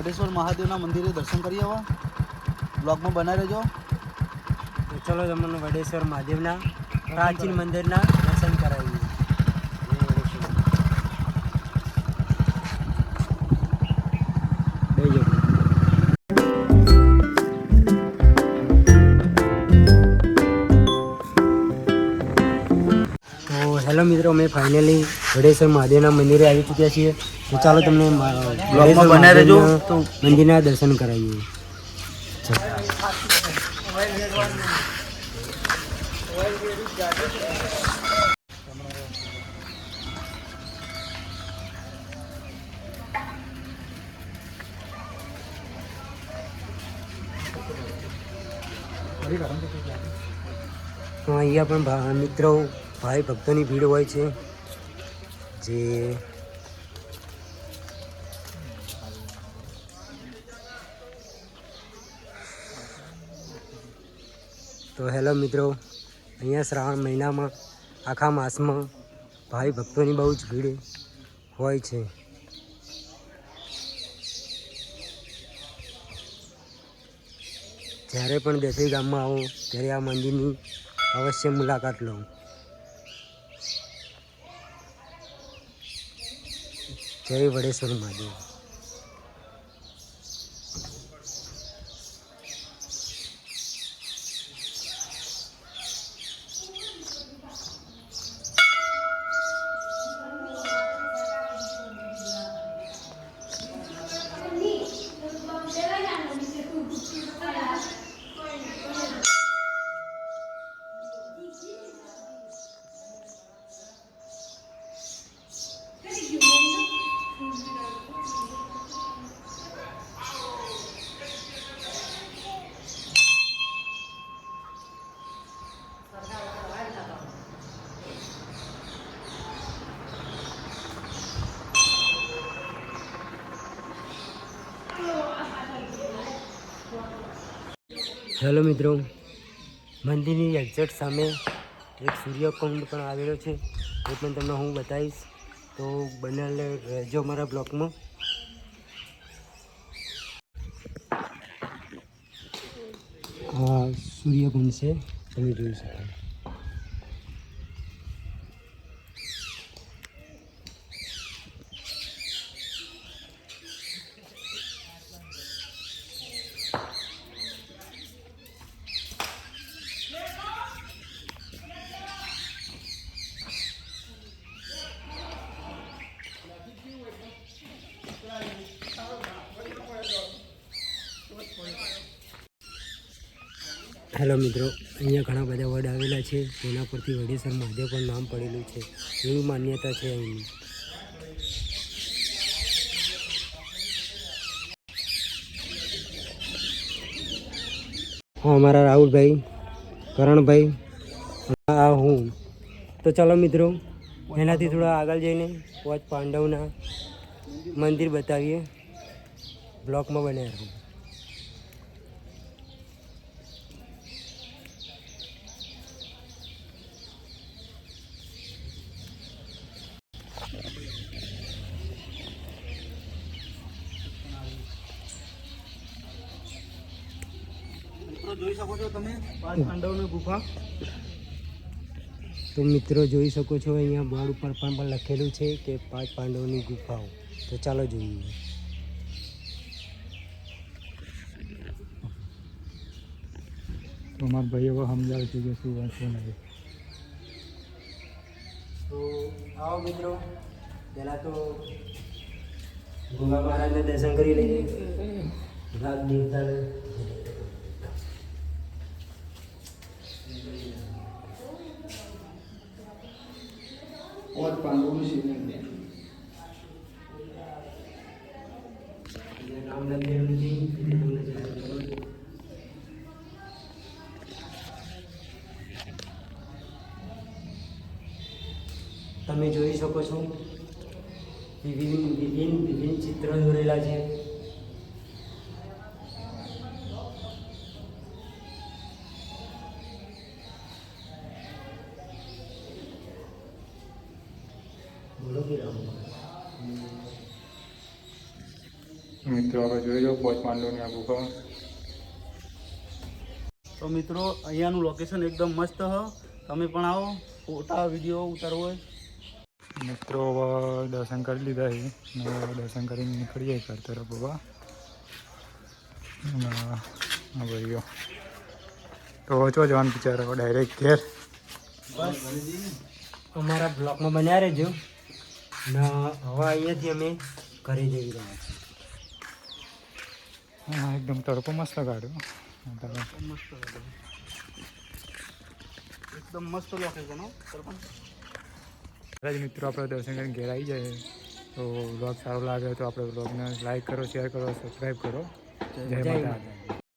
વડેશ્વર મહાદેવના મંદિરે દર્શન કરી આવો. બ્લોગમાં બનાવી રહેજો. તો ચલો તમને વડેશ્વર મહાદેવના પ્રાચીન મંદિરના દર્શન કરાવીએ. હેલો મિત્રો, અમે ફાઇનલી વડેશ્વર મહાદેવના મંદિરે આવી ચૂક્યા છીએ. તો ચાલો તમને બ્લોગમાં બનાવી રહેજો. તો મંદિરના દર્શન કરાવીએ. અહીંયા પણ મિત્રો ભાઈ ભક્તોની ભીડ હોય છે. જે તો હેલો મિત્રો, અહીંયા શ્રાવણ મહિનામાં આખા માસમાં ભાઈ ભક્તોની બહુ જ ભીડ હોય છે. જ્યારે પણ દેસરી ગામમાં આવો ત્યારે આ મંદિરની અવશ્ય મુલાકાત લો. જય વડેશ્વર મહાદેવ. હેલો મિત્રો, મંદિરની એક્ઝેક્ટ સામે એક સૂર્યકુંડ પણ આવેલો છે. એ પણ તમને હું બતાવીશ. તો બનેલ રહેજો મારા બ્લોગમાં. આ સૂર્યકુંડ છે, તમે જોઈ શકો. હેલો મિત્રો, અહીંયા ઘણા બધા વડ આવેલા છે. તેના પરથી વડેશ્વર મહાદેવ પણ નામ પડેલું છે, એવી માન્યતા છે અહીંની. હા, અમારા રાહુલભાઈ, કરણભાઈ, આ હું. તો ચાલો મિત્રો, એનાથી થોડા આગળ જઈને પાંચ પાંડવના મંદિર બતાવીએ. બ્લોકમાં બનાવ્યા રહું. જોઈ શકો છો તમે પાંચ પાંડવની ગુફા. તો મિત્રો જોઈ શકો છો, અહીંયા બોર્ડ ઉપર પણ લખેલું છે કે પાંચ પાંડવોની ગુફાઓ. તો ચાલો જોઈએ. તો મારા ભાઈ હવે સમજાવે છે કે શું વાત છે નહીં. તો આવો મિત્રો, પહેલાં તો ગંગા મહારાજને દર્શન કરી લઈએ. રાગ દેવતા और पांडवों से તમે જોઈ શકો છો, વિભિન્ન ચિત્ર દોરેલા છે. બોલો કે રામ. મિત્રો આપણે જોઈ લો પોચ પાંડવની આ ગુફા. તો મિત્રો અહીંયાનું લોકેશન એકદમ મસ્ત હ. તમે પણ આવો, ફોટા વિડીયો ઉતારવો હોય. મિત્રો હવે દર્શન કરી લીધા છે ને દર્શન કરીને નીકળીએ ઘર તરફ બાબા. હા ભાઈઓ તો ચો જવાનું વિચાર ડાયરેક્ટ ઘેર. અમારા બ્લોકમાં બન્યા રહેજો ને હવે અહીંયાથી અમે ઘરે જઈ રહ્યા છીએ. હા એકદમ તડકો મસ્ત કાઢ્યો. એકદમ મસ્ત લોકેશન હો સરપંચ. મિત્રો આપણે દર્શન કરીને ઘેર આવી જાય તો વ્લોગ સારો લાગે તો આપણે વ્લોગને લાઈક કરો, શેર કરો, સબસ્ક્રાઈબ કરો. જય માતા.